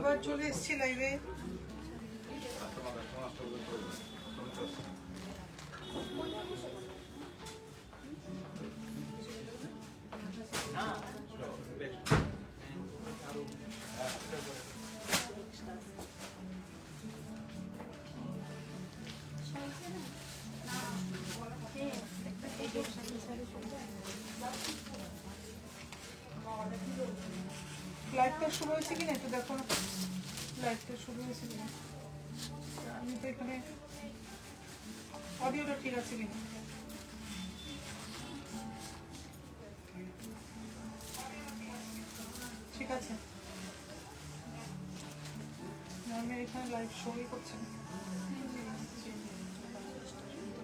আবার চলে এসেছি লাইভে। লাইভটা শুরু হয়েছে কিনা একটু দেখো না, লাইভটা শুরু হয়েছে কিনা। আমি তো এখানে অডিওটা ঠিক আছে কিনা। ঠিক আছে, আমি এখানে লাইভ শোই করছি,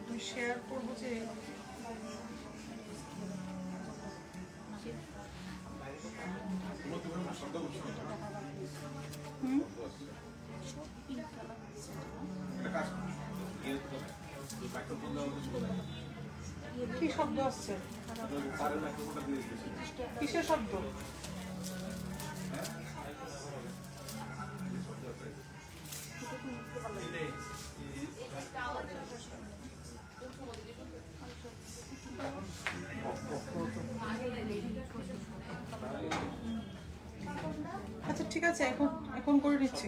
আমি শেয়ার করবো যে কি শব্দ আসছে, কিসের শব্দ? আচ্ছা ঠিক আছে, এখন এখন করে দিচ্ছি।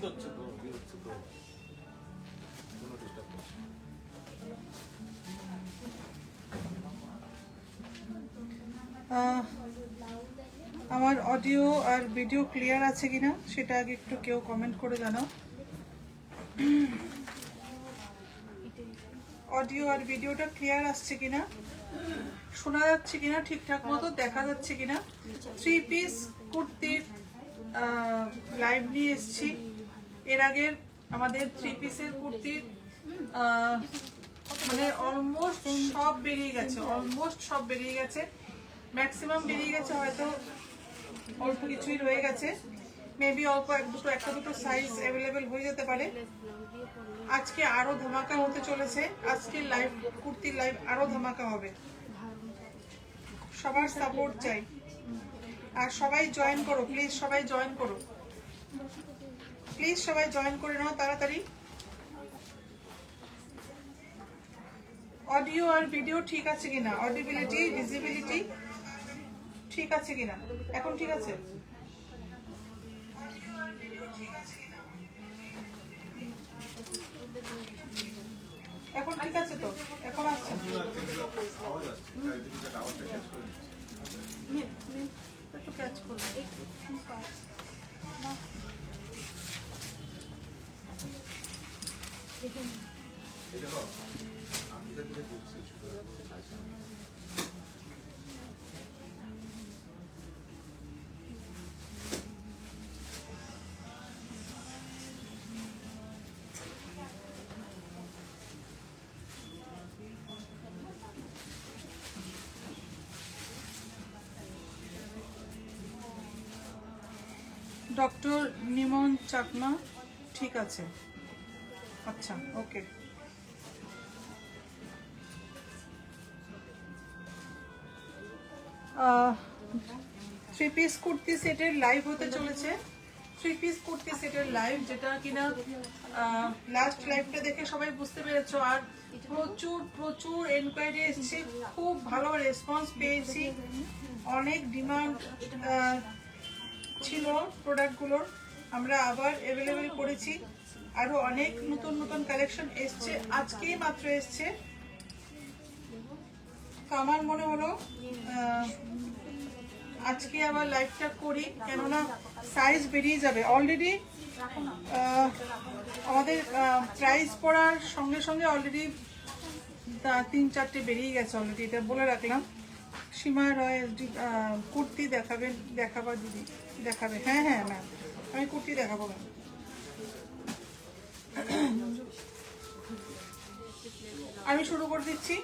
আমার অডিও আর ভিডিও ক্লিয়ার আছে কিনা সেটা আগে একটু কেউ কমেন্ট করে জানাও। অডিও আর ভিডিওটা ক্লিয়ার আসছে কিনা, শোনা যাচ্ছে কিনা, ঠিকঠাক মতো দেখা যাচ্ছে কিনা। 3 পিস কুর্তির লাইভ নিয়ে এসেছি। এর আগের আমাদের 3 পিসের কুর্তির মানে অলমোস্ট সব বেরিয়ে গেছে, ম্যাক্সিমাম বেরিয়ে গেছে, হয়তো অল্প কিছুই রয়ে গেছে, মেবি অল্প একটা দুটো সাইজ অ্যাভেলেবেল হয়ে যেতে পারে। আজকে আরো ধামাকা হতে চলেছে, আজকের লাইভ কুর্তির লাইভ আরো ধামাকা হবে। সবার সাপোর্ট চাই, আর সবাই জয়েন করো প্লিজ, সবাই জয়েন করো প্লিজ, সবাই জয়েন করে নাও তাড়াতাড়ি। অডিও আর ভিডিও ঠিক আছে কিনা, অডিবিলিটি ভিজিবিলিটি ঠিক আছে কিনা, এখন ঠিক আছে? এখন ঠিক আছে তো, এখন আসছে। একটু ক্যাচ করুন। ডক্টর নিমন চাকমা ঠিক আছে, আচ্ছা ওকে। 3 পিস কুর্তি সেটের লাইভ হতে চলেছে। 3 পিস কুর্তি সেটের লাইভ, যেটা কিনা লাস্ট লাইভটা দেখে সবাই বুঝতে পেরেছো। আর প্রচুর এনকোয়ারি এসেছে, খুব ভালো রেসপন্স পেয়েছি, অনেক ডিমান্ড ছিল প্রোডাক্টগুলোর, আমরা আবার অ্যাভেলেবেল করেছি। আরো অনেক নতুন কালেকশন এসছে, আজকেই মাত্র এসছে। তো আমার মনে হলো আজকে আবার লাইভটা করি, কেননা সাইজ বেরিয়ে যাবে। অলরেডি আমাদের প্রাইস পড়ার সঙ্গে অলরেডি 3-4টে বেরিয়ে গেছে অলরেডি, এটা বলে রাখলাম। সীমা রয় কুর্তি দেখাবা দিদি, দেখাবে? হ্যাঁ ম্যাম, আমি কুর্তি দেখাবো ম্যাম। আমি শুরু করে দিচ্ছি।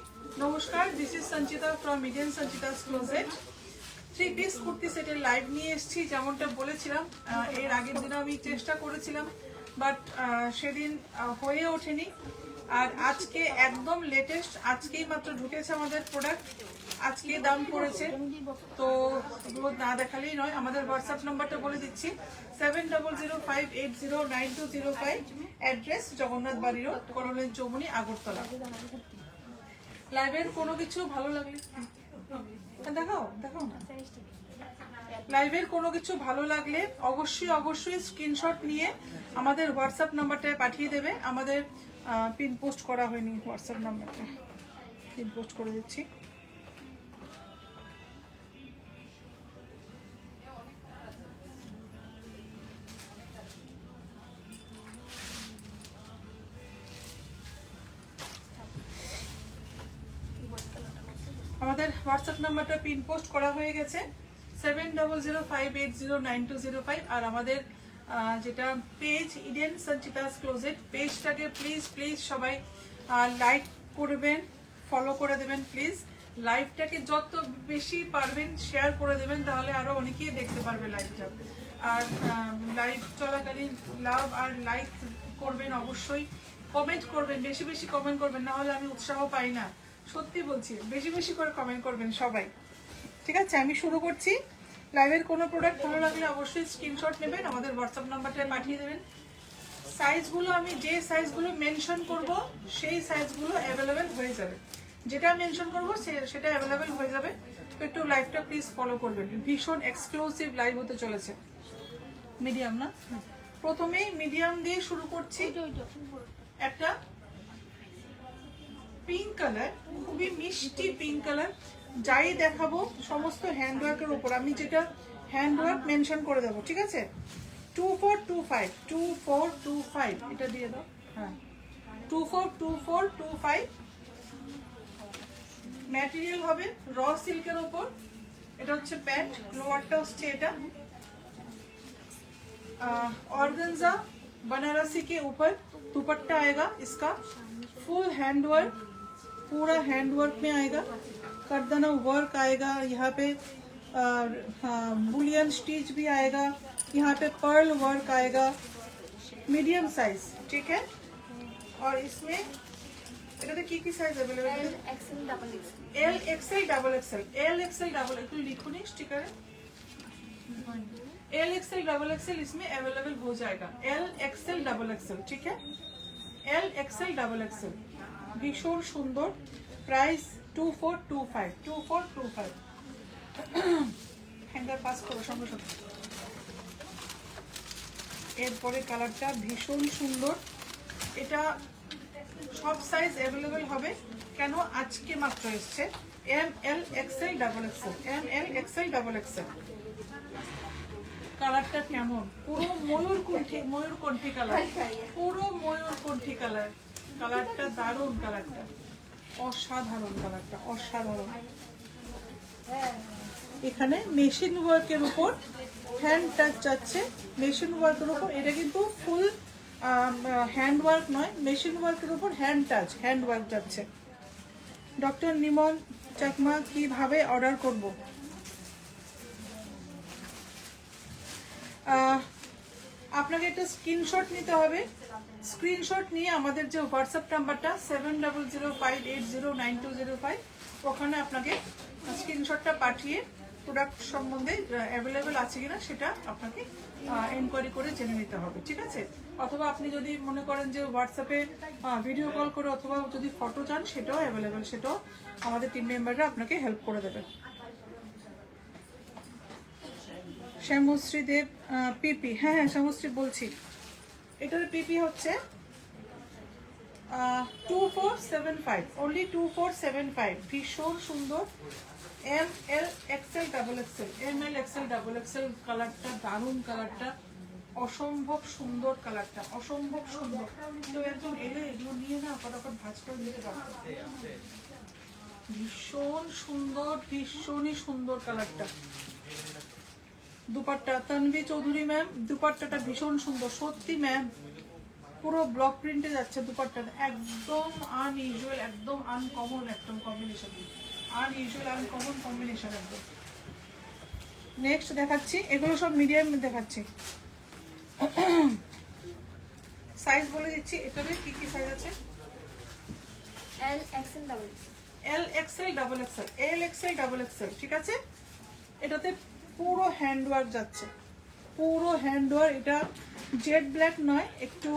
নমস্কার, this is Sanchita from Indian Sanchita's closet. 3 piece kurti সেটের লাইভ নিয়ে এসেছি, যেমনটা বলেছিলাম। এর আগের দিনে আমি চেষ্টা করেছিলাম, বাট সেদিন হয়ে ওঠেনি। আর আজকে একদম লেটেস্ট, আজকেই মাত্র ঢুকেছে আমাদের প্রোডাক্ট, আজকে দাম পড়েছে। তো এগুলো না দেখালেই নয়। আমাদের হোয়াটসঅ্যাপ নাম্বারটা বলে দিচ্ছি, 7005809205, অ্যাড্রেস জগন্নাথ বাড়ি রোড, কলোনি চৌমুনি, আগরতলা। লাইভের কোনো কিছু ভালো লাগলে দেখাও দেখাও না। লাইভের কোনো কিছু ভালো লাগলে অবশ্যই স্ক্রিনশট নিয়ে আমাদের হোয়াটসঅ্যাপ নাম্বারটায় পাঠিয়ে দেবে। আমাদের পিন পোস্ট করা হয়নি, হোয়াটসঅ্যাপ নাম্বারটা পিন পোস্ট করে দিচ্ছি। আমাদের হোয়াটসঅ্যাপ নাম্বারটা পিন পোস্ট করা হয়ে গেছে, 7005809205। আর আমাদের যেটা পেজ ইডেন সঞ্চিতাস ক্লোজেট, পেজটাকে প্লিজ সবাই লাইক করবেন, ফলো করে দেবেন প্লিজ। লাইভটাকে যত বেশি পারবেন শেয়ার করে দেবেন, তাহলে আরো অনেকেই দেখতে পারবে লাইভটা। আর লাইভ চলাকালীন লাভ আর লাইক করবেন, অবশ্যই কমেন্ট করবেন, বেশি কমেন্ট করবেন, না হলে আমি উৎসাহ পাই না। সত্যি বলছি, বেশি করে কমেন্ট করবেন সবাই। ঠিক আছে, আমি শুরু করছি। লাইভের কোনো প্রোডাক্ট ভালো লাগলে অবশ্যই স্ক্রিনশট নেবেন, আমাদের হোয়াটসঅ্যাপ নাম্বারটায় পাঠিয়ে দেবেন। সাইজগুলো আমি যে সাইজগুলো মেনশন করব সেই সাইজগুলো অ্যাভেলেবেল হয়ে যাবে, যেটা মেনশন করব সেটা অ্যাভেলেবেল হয়ে যাবে। তো একটু লাইভটা প্লিজ ফলো করবেন, ভীষণ এক্সক্লুসিভ লাইভ হতে চলেছে। মিডিয়াম না, প্রথমেই মিডিয়াম দিয়ে শুরু করছি। একটা পিঙ্ক কালার, খুবই মিষ্টি পিঙ্ক কালার। যাই দেখাবো সমস্ত হ্যান্ডওয়ার্কের উপর, আমি যেটা হ্যান্ডওয়ার্ক মেনশন করে দেবো। ঠিক আছে, 2425 এটা দিয়ে দাও। হ্যাঁ, 242425 ম্যাটেরিয়াল হবে র সিল্কের উপর। এটা হচ্ছে প্যান্ট, লোয়ারটা হচ্ছে এটা ऑर्गेन्जा बनारसी के ऊपर दुपट्टा आएगा, इसका फुल हैंडवर्क, पूरा हैंडवर्क में आएगा। करदाना वर्क आएगा, यहाँ पे बुलियन स्टिच भी आएगा, यहाँ पे पर्ल वर्क आएगा। मीडियम साइज, ठीक है। और इसमें এটাতে কি কি সাইজ अवेलेबल है? L XL double XL, L XL double, একটু লিখুন স্টিকারে। एल एक्सएल डबल एक्सएल इसमें अवेलेबल हो जाएगा, एल एक्सएल डबल एक्सएल, ठीक है। एल एक्सएल डबल एक्सएल भीषण सुंदर, प्राइस 2425 হ্যাঙ্গার পাস করো সঙ্গে সঙ্গে। এরপরে কালারটা ভীষণ সুন্দর, এটা সব সাইজ অ্যাভেলেবল হবে। কেন আজকে মাত্র এসছে, M L XL double XL, M L XL double XL. কালারটা কেমন, পুরো ময়ূরকণ্ঠী কালার, পুরো ময়ূরকণ্ঠী কালার। কালারটা দারুণ, কালারটা অসাধারণ, কালারটা অসাধারণ। এখানে মেশিন ওয়ার্কের উপর হ্যান্ড টাচ যাচ্ছে, মেশিন ওয়ার্কের উপর। এটা কিন্তু ফুল হ্যান্ড ওয়ার্ক নয়, মেশিন ওয়ার্কের উপর হ্যান্ড টাচ, হ্যান্ড ওয়ার্ক যাচ্ছে। ডক্টর নিমন চাকমা, কিভাবে অর্ডার করব? আপনাকে একটা স্ক্রিনশট নিতে হবে। স্ক্রিনশট নিয়ে আমাদের যে হোয়াটসঅ্যাপ নাম্বারটা 7005809205, ওখানে আপনাকে স্ক্রিনশটটা পাঠিয়ে প্রোডাক্ট সম্বন্ধে অ্যাভেলেবেল আছে কিনা সেটা আপনাকে এনকোয়ারি করে জেনে নিতে হবে, ঠিক আছে। অথবা আপনি যদি মনে করেন যে হোয়াটসঅ্যাপে ভিডিও কল করে অথবা যদি ফটো চান, সেটাও অ্যাভেলেবেল, সেটাও আমাদের টিম মেম্বাররা আপনাকে হেল্প করে দেবে। শ্যামশ্রী দেব, পিপি, হ্যাঁ শ্যামশ্রী বলছি। এটার পিপি হচ্ছে 2475, অনলি 2475, ভীষণ সুন্দর। M L XL double XL, M L XL double XL. কালারটা দারুণ, কালারটা অসম্ভব সুন্দর, কালারটা অসম্ভব সুন্দর। তো একদম এলে এগুলো নিয়ে না ফটাফট ভাজ করে দিতে পারবো। ভীষণ সুন্দর, ভীষণই সুন্দর কালারটা। দুপাট্টা তানভি চৌধুরী ম্যাম, দুপাট্টাটা ভীষণ সুন্দর সত্যি ম্যাম, পুরো ব্লক প্রিন্টে যাচ্ছে দুপাট্টাটা, একদম আনইউজুয়াল, একদম আনকমন, একদম কম্বিনেশন, আনইউজুয়াল আনকমন কম্বিনেশন একদম। নেক্সট দেখাচ্ছি, এগুলো সব মিডিয়াম দেখাচ্ছি। সাইজ বলে দিচ্ছি, এটাতে কি কি সাইজ আছে। এল XL double L XL double Excel, এল এক্সেল ডাবল এক্সেল, ঠিক আছে। এটাতে পুরো হ্যান্ডওয়ার্ক যাচ্ছে, পুরো হ্যান্ডওয়ার্ক। এটা জেড ব্ল্যাক নয়, একটু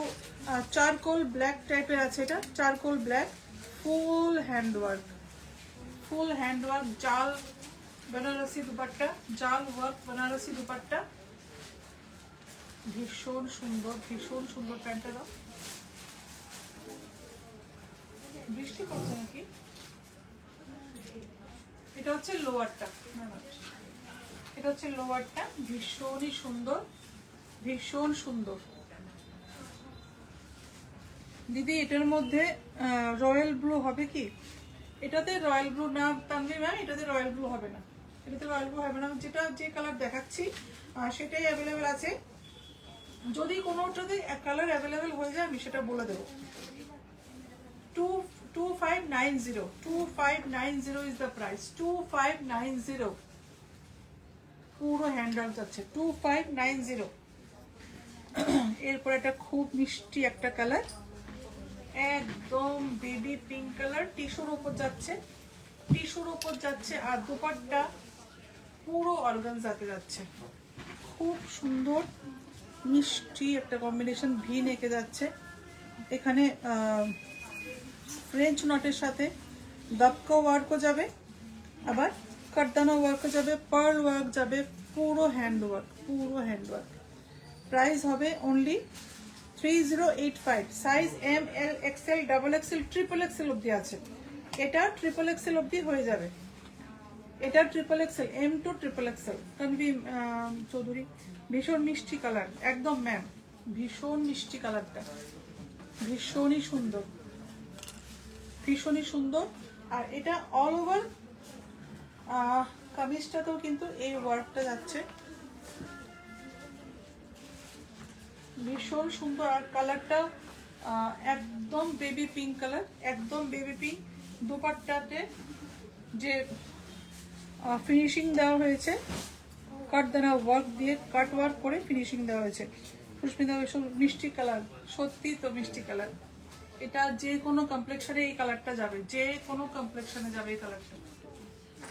চারকোল ব্ল্যাক টাইপের আছে, এটা চারকোল ব্ল্যাক, ফুল হ্যান্ডওয়ার্ক, ফুল হ্যান্ডওয়ার্ক, জাল বেনারসি দুপাট্টা, জাল ওয়ার্ক বেনারসি দুপাট্টা, ভীষণ সুন্দর, ভীষণ সুন্দর। প্যান্টটা দাও, বৃষ্টি পড়ছে নাকি? এটা হচ্ছে লোয়ারটা, এটা হচ্ছে লোয়ারটা, ভীষণই সুন্দর, ভীষণ সুন্দর। দিদি এটার মধ্যে রয়্যাল ব্লু হবে কি? এটাতে রয়্যাল ব্লু না তানভি ম্যাম, এটাতে রয়্যাল ব্লু হবে না, এটাতে রয়্যাল ব্লু হবে না। যেটা যে কালার দেখাচ্ছি সেটাই অ্যাভেলেবেল আছে। যদি কোনোটাতে কালার অ্যাভেলেবেল হয়ে যায় আমি সেটা বলে দেবো। 2590, 2590 is the price, 2590, পুরো হ্যান্ডওয়ার্ক যাচ্ছে, 2590। এরপর একটা খুব মিষ্টি একটা কালার, একদম বেবি পিঙ্ক কালার, টিস্যুর উপর যাচ্ছে, টিস্যুর উপর যাচ্ছে, আর দুপাট্টা পুরো অর্গানজাতে যাচ্ছে, খুব সুন্দর মিষ্টি একটা কম্বিনেশন, ভি নেকে যাচ্ছে। এখানে ফ্রেঞ্চ নটের সাথে দাপকা ওয়ার্কও যাবে, আবার কাটদানা ওয়ার্কও যাবে, পার্ল ওয়ার্ক যাবে, পুরো হ্যান্ড ওয়ার্ক, পুরো হ্যান্ড ওয়ার্ক। প্রাইস হবে only 3085, size M L XL double XL triple XL অবধি আছে। এটা ট্রিপল এক্সেল অবধি হয়ে যাবে, এটা triple XL, M to triple XL. Tanvi Chowdhury, ভীষণ মিষ্টি কালার, একদম ম্যাম, ভীষণ মিষ্টি কালারটা, ভীষণই সুন্দর, ভীষণই সুন্দর। আর এটা অল ওভার কামিজটাতেও কিন্তু এই ওয়ার্কটা যাচ্ছে, ভীষণ সুন্দর। আর কালারটা একদম বেবি পিঙ্ক কালার, একদম বেবি পিঙ্ক। দুপাট্টাতে যে ফিনিশিং দেওয়া হয়েছে, কাটদানা ওয়ার্ক দিয়ে কাট ওয়ার্ক করে ফিনিশিং দেওয়া হয়েছে। সুস্মিতা মিষ্টি কালার, সত্যি তো মিষ্টি কালার। এটা যে কোনো কমপ্লেক্সনে এই কালারটা যাবে, যে কোনো কমপ্লেক্সনে যাবে এই কালারটা,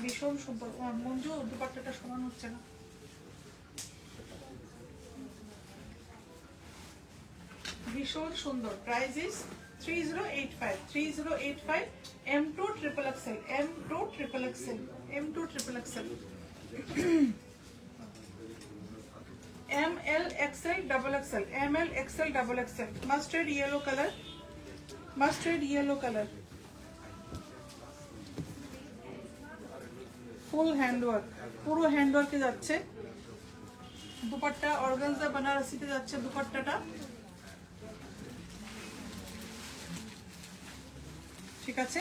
ভীষণ সুন্দর। মঞ্জু দুপাট্টাটা সমান হচ্ছে না, ভীষণ সুন্দর। Price is 3085, 3085, M2 triple XL, M2 triple XL, M2 triple XL, ML XL double XL, ML XL double XL, mustard yellow color, mustard yellow color, full handwork, পুরো হ্যান্ডওয়ার্কে যাচ্ছে। দুপাট্টা অর্গানজা বেনারসিতে যাচ্ছে দুপাট্টাটা, ঠিক আছে।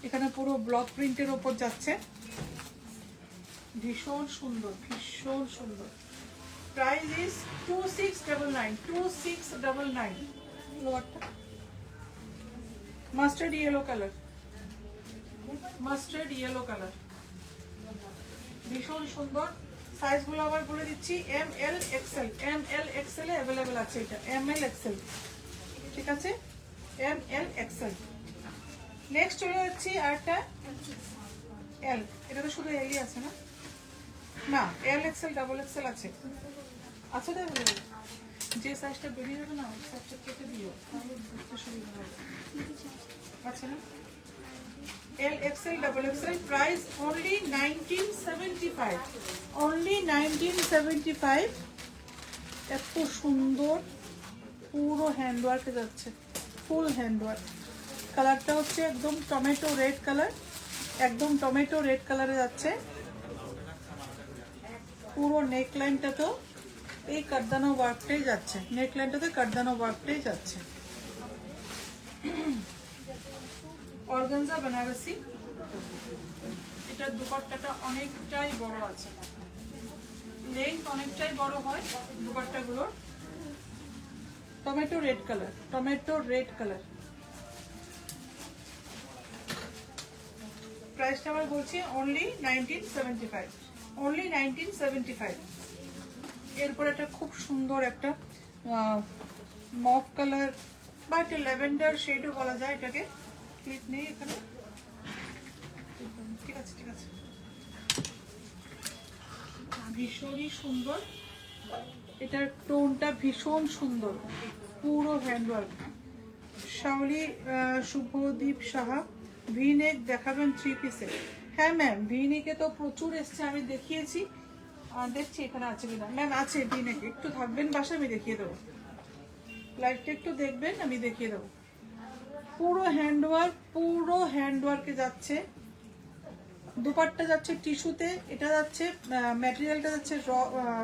এখানে পুরো ব্লক প্রিন্টের ওপর যাচ্ছে, ভীষণ সুন্দর, ভীষণ সুন্দর। Price is 2699, 2699। লোয়ারটা mustard yellow colour, mustard yellow colour, ভীষণ সুন্দর। সাইজগুলো আবার বলে দিচ্ছি, M L XL, M L XL এ অ্যাভেলেবেল আছে, এটা এম এল এক্সেল, ঠিক আছে, এম এল এক্সেল। নেক্সট চলে যাচ্ছি আরেকটা এল, এটা তো শুধু এলই আছে না, না এল এক্সেল ডাবল এক্সেল আছে, আচ্ছা তো অ্যাভেলেবেল। যে সাইজটা বেরিয়ে যাবে না ওই সাইজটা কেটে দিও, তাহলে বুঝতে সুবিধা হবে, আছে না। এল XL double Excel, price only 1975, only 1975। এত সুন্দর, পুরো হ্যান্ডওয়ার্কে যাচ্ছে, ফুল হ্যান্ডওয়ার্ক। কালারটা হচ্ছে একদম টমেটো রেড কালার, একদম টমেটো রেড কালারে যাচ্ছে। পুরো নেকলাইনটা তো এই কাটদানা ওয়ার্কটাই যাচ্ছে, নেকলাইনটাতে কাটদানা ওয়ার্কটাই যাচ্ছে। অর্গানজা বেনারসি, এটার দুপাট্টাটা অনেকটাই বড় আছে, লেন্থ অনেকটাই বড় হয় দুপাট্টাগুলোর। Tomato red colour, tomato red colour. প্রাইসটা আবার বলছি অনলি 1975, অনলি 1975। এরপর একটা খুব সুন্দর একটা মফ কালার বা একটা ল্যাভেন্ডার শেডও বলা যায় এটাকে, ক্লিপ নেই এখানে, ঠিক আছে ঠিক আছে। ভীষণই সুন্দর, এটার টোনটা ভীষণ সুন্দর, পুরো handwork. Shaoli Subhadeep Saha, V neck দেখাবেন 3 পিসে? হ্যাঁ ম্যাম, ভি নেকে তো প্রচুর এসছে, আমি দেখিয়েছি, দেখছি এখানে আছে কিনা। ম্যাম আছে ভি নেক, একটু থাকবেন বাসা, আমি দেখিয়ে দেবো। লাইটটা একটু দেখবেন, আমি দেখিয়ে দেবো। পুরো হ্যান্ডওয়ার্ক, পুরো হ্যান্ডওয়ার্কে যাচ্ছে। দুপাট্টা যাচ্ছে টিস্যুতে, এটা যাচ্ছে ম্যাটেরিয়ালটা যাচ্ছে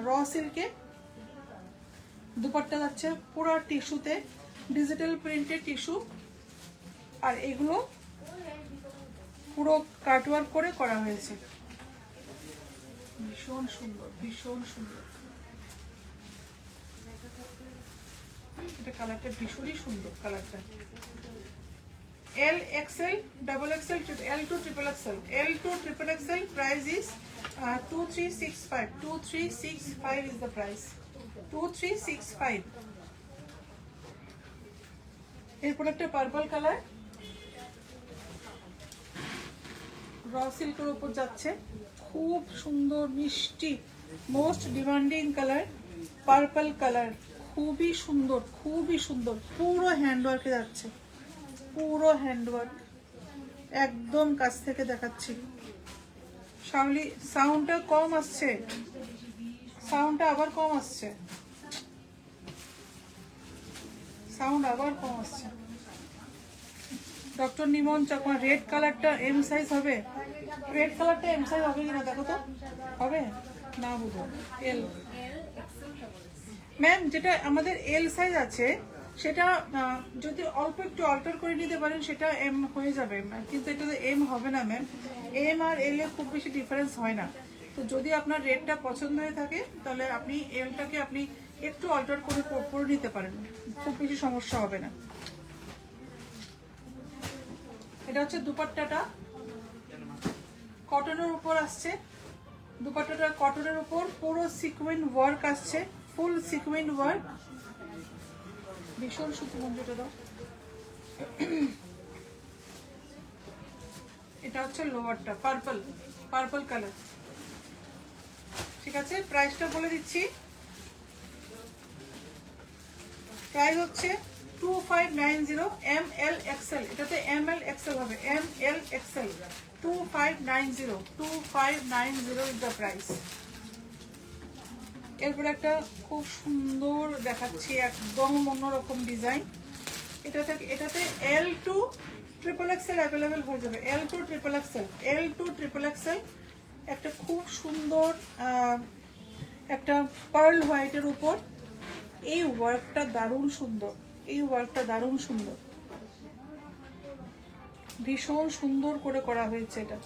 র সিল্কে, দুপাট্টা যাচ্ছে পুরো টিস্যুতে, ডিজিটাল প্রিন্টের টিস্যু, আর এগুলো পুরো কাটওয়ার্ক করে করা হয়েছে। ভীষণ সুন্দর, ভীষণ সুন্দর, এটা কালারটা ভীষণই সুন্দর কালারটা। L XL double XL L to triple XL, L to triple XL price is 2365, 2365 is the price, 2365। এরপর একটা পার্পল কালার র সিল্কের উপর যাচ্ছে, খুব সুন্দর মিষ্টি, most demanding colour purple colour, খুবই সুন্দর, খুবই সুন্দর, পুরো হ্যান্ডওয়ার্কে যাচ্ছে, পুরো হ্যান্ডওয়ার্ক, একদম কাছ থেকে দেখাচ্ছি। শাওলি সাউন্ডটা কম আসছে, সাউন্ডটা আবার কম আসছে, সাউন্ড আবার কম আসছে। ডক্টর নিমন চাকমা, রেড কালারটা এম সাইজ হবে? রেড কালারটা এম সাইজ হবে কিনা দেখো তো, হবে না বুঝো। এল ম্যাম, যেটা আমাদের এল সাইজ আছে সেটা যদি অল্প একটু অল্টার করে নিতে পারেন সেটা এম হয়ে যাবে, কিন্তু এটা তো এম হবে না ম্যাম, এম আর এল এর খুব বেশি ডিফারেন্স হয় না। তো যদি আপনার রেটটা পছন্দ হয়ে থাকে তাহলে আপনি এলটাকে আপনি একটু অল্টার করে পরে নিতে পারেন, খুব বেশি সমস্যা হবে না। এটা হচ্ছে দুপাট্টাটা, কটনের উপর আসছে, দুপাট্টাটা কটনের উপর পুরো সিকুয়েন ওয়ার্ক আসছে, ফুল সিকুয়েন ওয়ার্ক, ভীষণ সুতিমঞ্জুটা দাও। এটা হচ্ছে লোয়ারটা, পার্পল, পার্পল কালার, ঠিক আছে। প্রাইসটা বলে দিচ্ছি, প্রাইস হচ্ছে 2590, ML XL, এটাতে ML XL হবে, ML XL 2590, 2590 is the price। এরপর একটা খুব সুন্দর দেখাচ্ছি, একদম অন্যরকম ডিজাইন, এটাতে L to triple XL available হয়ে যাবে, L to triple XL, L to triple XL। একটা খুব সুন্দর একটা পার্ল হোয়াইটের উপর, এই ওয়ার্কটা দারুণ সুন্দর, এই ওয়ার্কটা দারুণ সুন্দর, ভীষণ সুন্দর করে করা হয়েছে এটা।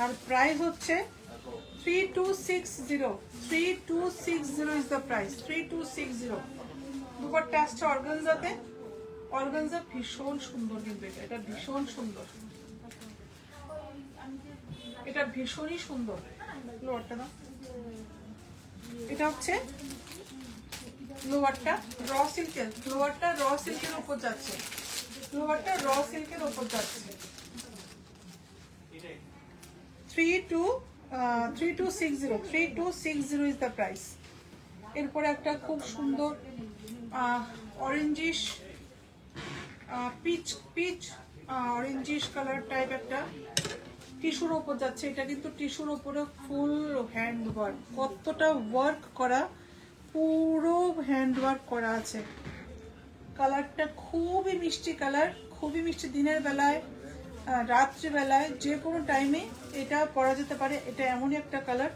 আর প্রাইস হচ্ছে 3260, 3260 is the price, 3260। দুপাট্টা আসছে অর্গানজাতে, অর্গানজা ভীষণ সুন্দর, কিন্তু এটা ভীষণ সুন্দর, এটা ভীষণই সুন্দর। লোয়ারটা না, এটা হচ্ছে লোয়ারটা র সিল্কের, লোয়ারটা র সিল্কের উপর যাচ্ছে, লোয়ারটা র সিল্কের উপর যাচ্ছে। 3260, 3260 is the price। এরপরে একটা খুব সুন্দর orangish peach peach orangish colour type একটা টিস্যুর ওপর যাচ্ছে, এটা কিন্তু টিস্যুর ওপরে ফুল হ্যান্ড ওয়ার্ক, কতটা ওয়ার্ক করা, পুরো হ্যান্ড ওয়ার্ক করা আছে। কালারটা খুবই মিষ্টি কালার, খুবই মিষ্টি, দিনের বেলায় রাত্রিবেলায় যে কোনো টাইমে এটা পরা যেতে পারে, এটা এমনই একটা কালার,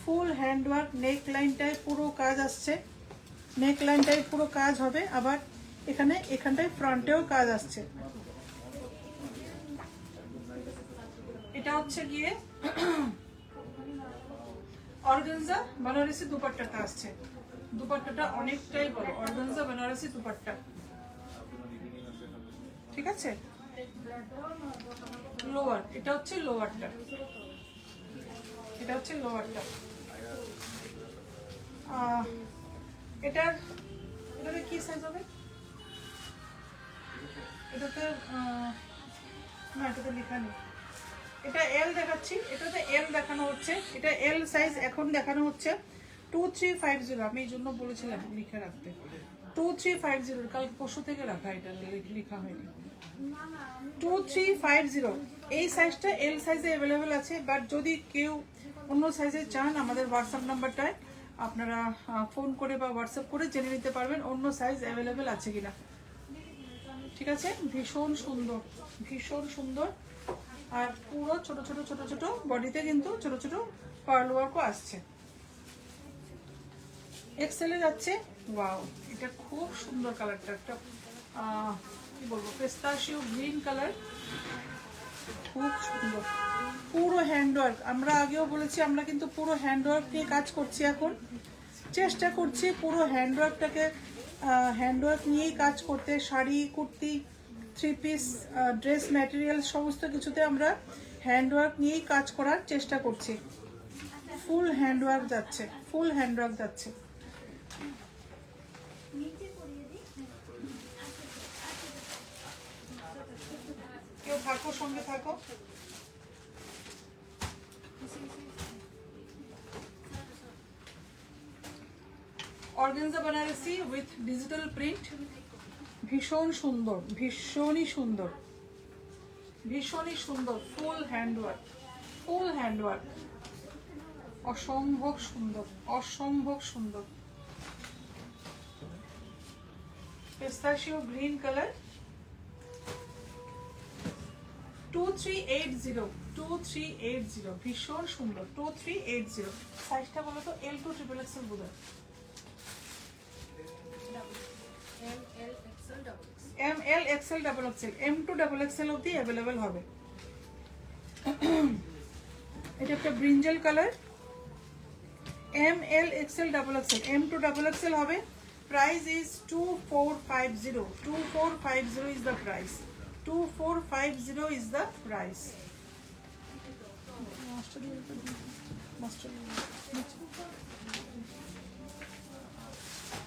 ফুল হ্যান্ড ওয়ার্ক, নেক লাইনটায় পুরো কাজ আসছে, নেক লাইনটায় পুরো কাজ হবে, আবার এখানটায় ফ্রন্টেও কাজ আসছে। এটা হচ্ছে গিয়ে অর্গানজা বেনারসি দুপাট্টাটা আসছে, দুপাট্টাটা অনেকটাই বড়, অর্গানজা বেনারসি দুপাট্টা, ঠিক আছে। লোয়ার, এটা হচ্ছে লোয়ারটা, এটা হচ্ছে লোয়ারটা। এটাতে কি সাইজ হবে? এটাতে না, এটাতে লেখা নেই। এটা এল দেখাচ্ছি, এটাতে এল দেখানো হচ্ছে, এটা এল সাইজ এখন দেখানো হচ্ছে 2350। আমি এই জন্য বলেছিলাম লিখে রাখতে 2350, কাল পরশু থেকে রাখা, এটা লেখা হয়নি। 2350 এই সাইজটা এল সাইজে অ্যাভেলেবেল আছে। বাট যদি কেউ অন্য সাইজে চান, আমাদের হোয়াটসঅ্যাপ নাম্বারটায় আপনারা ফোন করে বা হোয়াটসঅ্যাপ করে জেনে নিতে পারবেন অন্য সাইজ অ্যাভেলেবেল আছে কিনা। ঠিক আছে, ভীষণ সুন্দর, ভীষণ সুন্দর। আর পুরো ছোট ছোট ছোট ছোট বডিতে কিন্তু ছোট ছোট পার্ল ওয়ার্কও আসছে। এক্সেলে যাচ্ছে। ওয়াও, এটা খুব সুন্দর কালারটা, একটা কি বলবো, পেস্তাশিও গ্রিন কালার, খুব সুন্দর। পুরো হ্যান্ডওয়ার্ক, আমরা আগেও বলেছি আমরা কিন্তু পুরো হ্যান্ডওয়ার্ক নিয়ে কাজ করছি। এখন চেষ্টা করছি পুরো হ্যান্ডওয়ার্ক নিয়েই কাজ করতে। Sari, kurti, three piece, dress material সমস্ত কিছুতে আমরা হ্যান্ডওয়ার্ক নিয়েই কাজ করার চেষ্টা করছি। ফুল হ্যান্ডওয়ার্ক যাচ্ছে, ফুল হ্যান্ডওয়ার্ক যাচ্ছে। কেউ থাকো, সঙ্গে থাকো। Organza Banarasi with digital print, ভীষণ সুন্দর, ভীষণই সুন্দর, ভীষণই সুন্দর। ফুল হ্যান্ডওয়ার্ক, ফুল হ্যান্ডওয়ার্ক, অসম্ভব সুন্দর, অসম্ভব সুন্দর। পিস্তাশিও গ্রিন কালার, 2380, 2380, ভীষণ সুন্দর। 2380 সাইজটা বলো তো, L2 ট্রিপল এক্সেল বোধ হয়, ML XL double XL, M2 double XL অবধি অ্যাভেলেবেল হবে। এটা একটা brinjal colour, ML XL double XL, M2 double XL হবে। Price is 2450, 2450 is the price, 2450 is the price.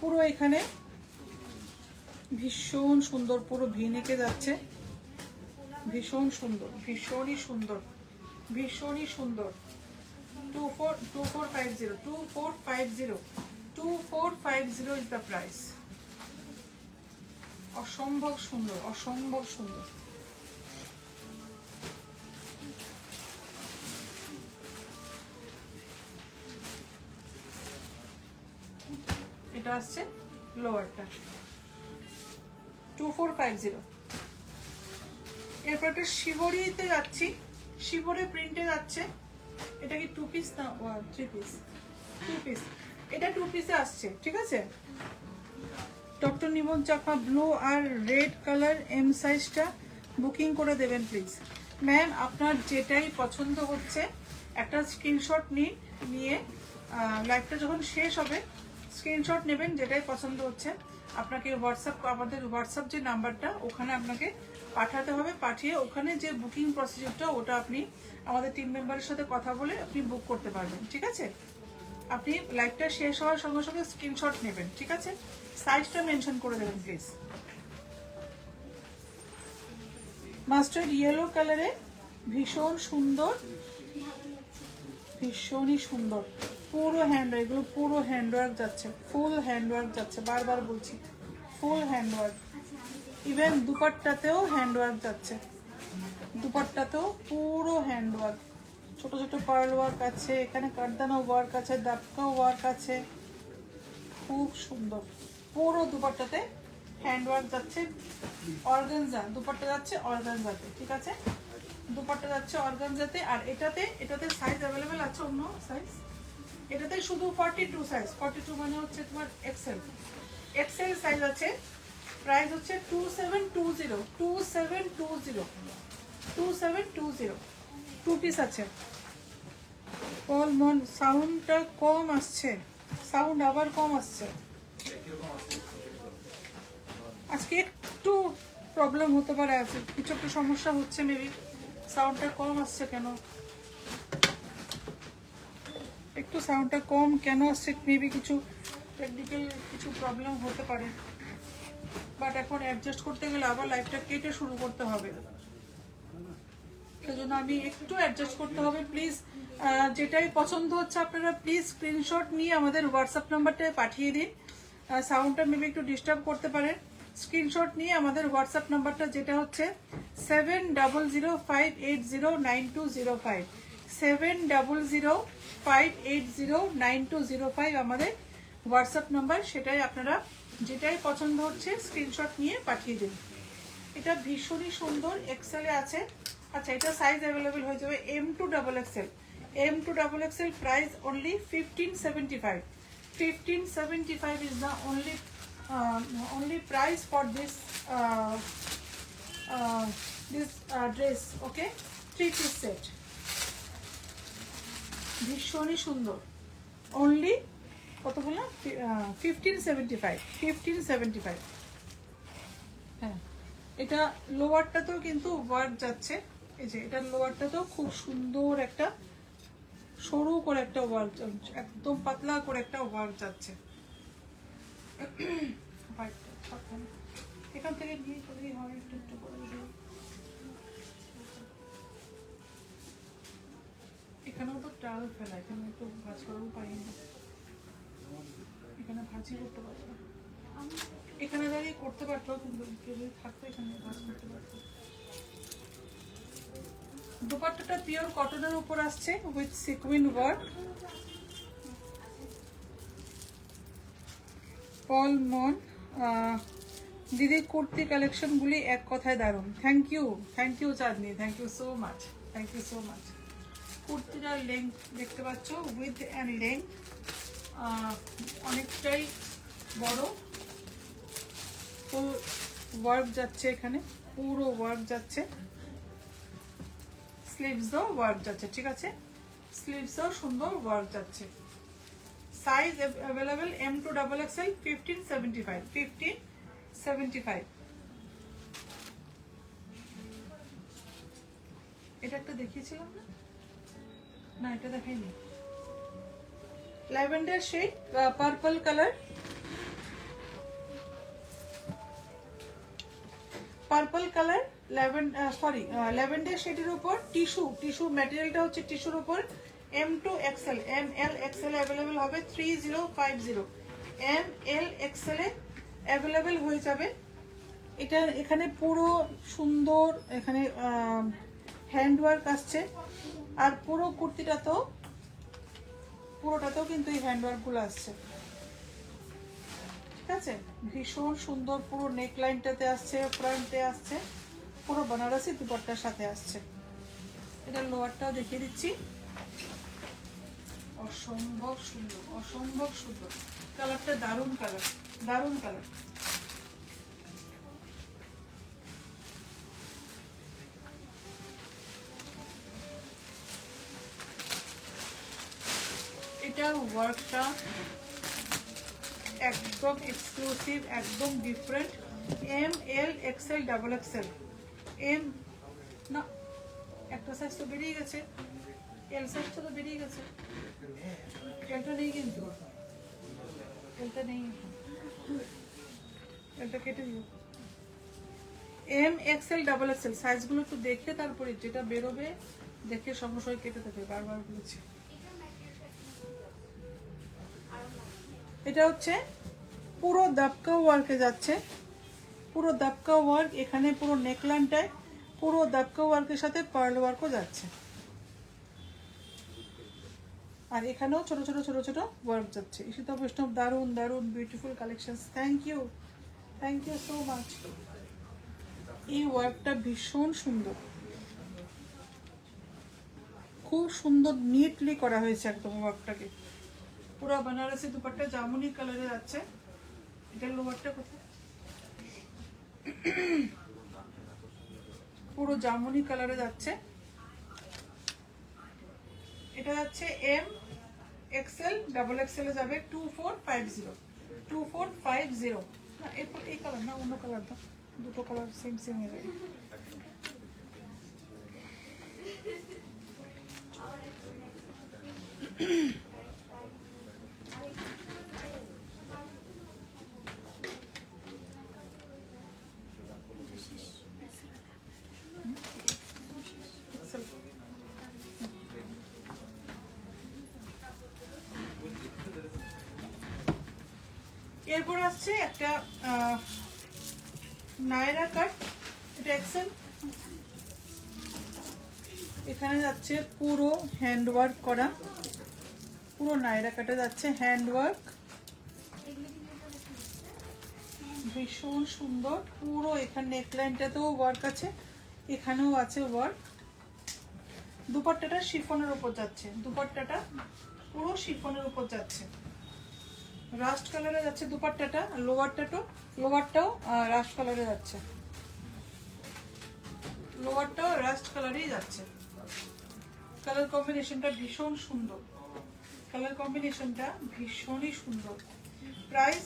পুরো এখানে ভীষণ সুন্দর, পুরো ভিনেকে যাচ্ছে, ভীষণ সুন্দর, ভীষণই সুন্দর, ভীষণই সুন্দর। 2450, 2450, 2450 is the price. অসম্ভব সুন্দর, অসম্ভব সুন্দর। এটা আসছে লোয়ারটা 2450। এরপর একটা শিবরিতে যাচ্ছি, শিবরে প্রিন্টে যাচ্ছে। এটা কি 2 পিস না 3 পিস? 2 পিস, এটা 2 পিসে আসছে। ঠিক আছে, ডক্টর নিমন চাপা ব্লু আর রেড কালার এম সাইজটা বুকিং করে দেবেন প্লিজ। ম্যাম, আপনার যেটাই পছন্দ হচ্ছে একটা স্ক্রিনশট নিয়ে লাইভটা যখন শেষ হবে স্ক্রিনশট নেবেন, যেটাই পছন্দ হচ্ছে আপনাকে আমাদের হোয়াটসঅ্যাপ যে নাম্বারটা ওখানে আপনাকে পাঠাতে হবে। পাঠিয়ে ওখানে যে বুকিং প্রসিডিউরটা ওটা আপনি আমাদের টিম মেম্বারের সাথে কথা বলে আপনি বুক করতে পারবেন। ঠিক আছে, আপনি লাইভটা শেষ হওয়ার সঙ্গে সঙ্গে স্ক্রিনশট নেবেন। ঠিক আছে, সাইজটা মেনশন করে দেবেন প্লিজ। মাস্টার্ড ইয়েলো কালারে ভীষণ সুন্দর, ভীষণই সুন্দর। পুরো হ্যান্ডওয়ার্ক, এগুলো পুরো হ্যান্ডওয়ার্ক যাচ্ছে, ফুল হ্যান্ডওয়ার্ক যাচ্ছে, বারবার বলছি ফুল হ্যান্ডওয়ার্ক। ইভেন দুপাট্টাতেও হ্যান্ডওয়ার্ক যাচ্ছে, দুপাট্টাতেও পুরো হ্যান্ডওয়ার্ক। ছোট ছোট পার্ল ওয়ার্ক আছে, এখানে কারদানা ওয়ার্ক আছে, দাপকা ওয়ার্ক আছে, খুব সুন্দর। পুরো দুপাট্টাতে হ্যান্ডওয়ার্ক যাচ্ছে, অর্গানজা দুপাট্টা যাচ্ছে অর্গানজাতে। ঠিক আছে, দুপাট্টা যাচ্ছে অর্গানজাতে। আর এটাতে সাইজ অ্যাভেলেবেল আছে, অন্য সাইজ। এটাতে শুধু 42 সাইজ, 42 মানে হচ্ছে তোমার এক্সেল, এক্সেল সাইজ আছে। প্রাইস হচ্ছে 2720, 2720, 2720। 2 পিস আছে। সাউন্ডটা কম আসছে, সাউন্ড আবার কম আসছে। আজকে একটু প্রবলেম হতে পারে, আছে কিছু একটু সমস্যা হচ্ছে, মেবি সাউন্ডটা কম আসছে। কেন একটু সাউন্ডটা কম কেন আসছে, মেবি কিছু টেকনিক্যাল কিছু প্রবলেম হতে পারে। বাট এখন অ্যাডজাস্ট করতে গেলে আবার লাইফটা কেটে শুরু করতে হবে, সেই জন্য আমি একটু অ্যাডজাস্ট করতে হবে। প্লিজ যেটাই পছন্দ হচ্ছে আপনারা প্লিজ স্ক্রিনশট নিয়ে আমাদের হোয়াটসঅ্যাপ নাম্বারটায় পাঠিয়ে দিন। সাউন্ডটা মেবি একটু ডিস্টার্ব করতে পারেন। স্ক্রিনশট নিয়ে আমাদের হোয়াটসঅ্যাপ নাম্বারটা যেটা হচ্ছে 7005809205, 7005809205 আমাদের হোয়াটসঅ্যাপ নাম্বার। সেটাই আপনারা যেটাই পছন্দ হচ্ছে স্ক্রিনশট নিয়ে পাঠিয়ে দিন। এটা ভীষণই সুন্দর, এক্সেলে আছে। আচ্ছা, এটা সাইজ অ্যাভেলেবেল হয়ে যাবে M2XXL। M2XXL price only 1575। 1575 is the only price for this dress. Okay, 3-piece set, ভীষণই সুন্দর। অনলি কত বললাম? 1575। 1575। হ্যাঁ, এটা লোয়ারটাতেও কিন্তু ওয়ার্ক যাচ্ছে। এই যে এটা লোয়ারটাতেও খুব সুন্দর একটা সরু করে একটা ওয়ার্ক, একদম পাতলা করে একটা ওয়ার্ক যাচ্ছে। এখান থেকে নিয়ে চলেই হয় একটু একটু করে। এখানেও তো টাল ফেলা, এখানে একটু ভাজ করাও পাই না, এখানে ভাজি করতে পারবো না। এখানে দাঁড়িয়ে করতে পারতো, কিন্তু যদি থাকতো এখানে ভাজ করতে পারতো। দুপাট্টাটা পিওর কটনের উপর আসছে উইথ সিকুইন ওয়ার্ক। পল মন দিদি, কুর্তি কালেকশনগুলি এক কথায় দারুণ। Thank you Chandni, thank you so much, thank you so much. কুর্তিটার লেন্থ দেখতে পাচ্ছ, উইথ অ্যান্ড লেন্থ অনেকটাই বড়। ফুল ওয়ার্ক যাচ্ছে, এখানে পুরো ওয়ার্ক যাচ্ছে। স্লিভসও ওয়ার্ক যাচ্ছে, ঠিক আছে, স্লিভসও সুন্দর ওয়ার্ক যাচ্ছে। Size available M2XXL 1575। 1575। এটা একটা দেখিয়েছিলাম না? না, এটা দেখাইনি। Lavender shade, purple colour, purple colour, lavender শেডের উপর টিস্যু ম্যাটেরিয়ালটা হচ্ছে টিস্যুর উপর। M2XL, ML-XL অ্যাভেলেবেল হবে 3050। ML-XL এ অ্যাভেলেবেল হয়ে যাবে। এটা এখানে পুরো সুন্দর, এখানে হ্যান্ডওয়ার্ক আসছে। আর পুরো কুর্তিটাতেও, পুরোটাতেও কিন্তু এই হ্যান্ডওয়ার্কগুলো আসছে, ঠিক আছে। ভীষণ সুন্দর, পুরো নেক লাইনটাতে আসছে, ফ্রন্টে আসছে, পুরো বেনারসি দুপাট্টার সাথে আসছে। এটা লোয়ারটাও দেখিয়ে দিচ্ছি। অসম্ভব সুন্দর, অসম্ভব সুন্দর কালারটা, দারুণ কালার, দারুণ কালার। এটা ওয়ার্কটা একদম এক্সক্লুসিভ, একদম ডিফারেন্ট। ML-XL-XXL। না, একটা সাইজ তো বেরিয়ে গেছে, এল সাইজটা তো বেরিয়ে গেছে, এলটা নেই, কিন্তু এলটা নেই, এলটা কেটে দিও। ML-XL-XXL সাইজগুলো একটু দেখে তারপরে যেটা বেরোবে দেখে সমস্যায় কেটে দেবে, বারবার বলেছি। এটা হচ্ছে পুরো দাপকা ওয়ার্কে যাচ্ছে, পুরো দাপকা ওয়ার্ক। এখানে পুরো নেকলাইনটায় পুরো দাপকা ওয়ার্কের সাথে পার্ল ওয়ার্কও যাচ্ছে। আর এখানেও ছোট ছোট ছোট ছোট ওয়ার্ক যাচ্ছে। ঈশিতা বৈষ্ণব, দারুণ দারুণ beautiful collection, thank you so much. এই ওয়ার্কটা ভীষণ সুন্দর, খুব সুন্দর নিটলি করা হয়েছে একদম ওয়ার্কটাকে। পুরো বেনারসি দুপাট্টা জামুনি কালারে যাচ্ছে। এটার লোয়ারটা কোথায়? পুরো জামুনি কালারে যাচ্ছে। এটা যাচ্ছে M-XL-XXL এ যাবে 2450। 2450। না, এরপর এই কালার না, অন্য কালার দাও, দুটো কালার সেম সেম হয়ে যাবে। এরপর আসছে একটা নায়রা কাট, এটা এক্সেল। এখানে যাচ্ছে পুরো হ্যান্ড ওয়ার্ক করা, পুরো নায়রা কাটে যাচ্ছে হ্যান্ড ওয়ার্ক, ভীষণ সুন্দর। পুরো এখানে নেকলাইনটাতেও ওয়ার্ক আছে, এখানেও আছে ওয়ার্ক। দুপাট্টাটা শিফনের উপর যাচ্ছে, দুপাট্টাটা পুরো শিফনের উপর যাচ্ছে, রাস্ট কালারে যাচ্ছে দুপাট্টাটা। লোয়ারটাও রাস্ট কালারে যাচ্ছে, লোয়ারটাও রাস্ট কালারেই যাচ্ছে। কালার কম্বিনেশনটা ভীষণ সুন্দর, কালার কম্বিনেশনটা ভীষণই সুন্দর। Price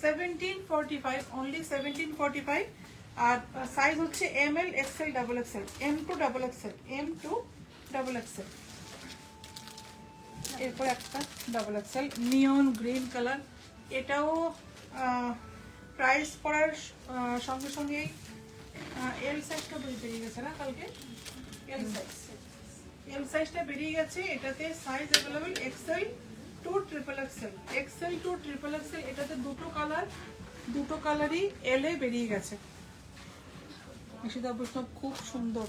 1745, only 1745। আর সাইজ হচ্ছে ML, XL, XXL, M2 XXL, M2 XXL। এরপর একটা XXL নিয়ন গ্রিন কালার, এটাও প্রাইস পড়ার সঙ্গে সঙ্গেই এল সাইজটা বেরিয়ে গেছে না কালকে, এল সাইজটা বেরিয়ে গেছে। এটাতে size available XL to XXL, XL to XXL। এটাতে দুটো কালারই এলে বেরিয়ে গেছে। ঈশিতা বৈষ্ণব খুব সুন্দর,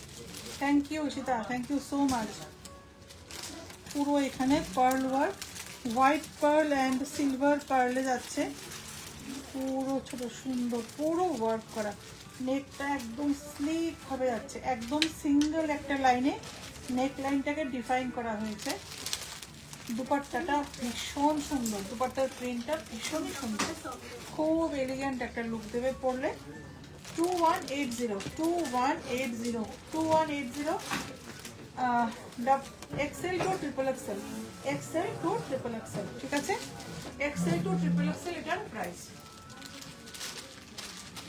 thank you Ishita, thank you so much. পুরো এখানে pearl work, white pearl and silver পার্লে যাচ্ছে, পুরো ছোট সুন্দর, পুরো ওয়ার্ক করা। নেকটা একদম স্লিপ ভাবে যাচ্ছে, একদম সিঙ্গেল একটা লাইনে নেক লাইনটাকে ডিফাইন করা হয়েছে। দুপাট্টাটা ভীষণ সুন্দর, দুপাট্টার প্রিন্টটা ভীষণই সুন্দর, খুব এলিগেন্ট একটা লুক দেবে পরলে। 2180 XL to XXL, XL to XXL, ঠিক আছে? XL to XXL এটার প্রাইস।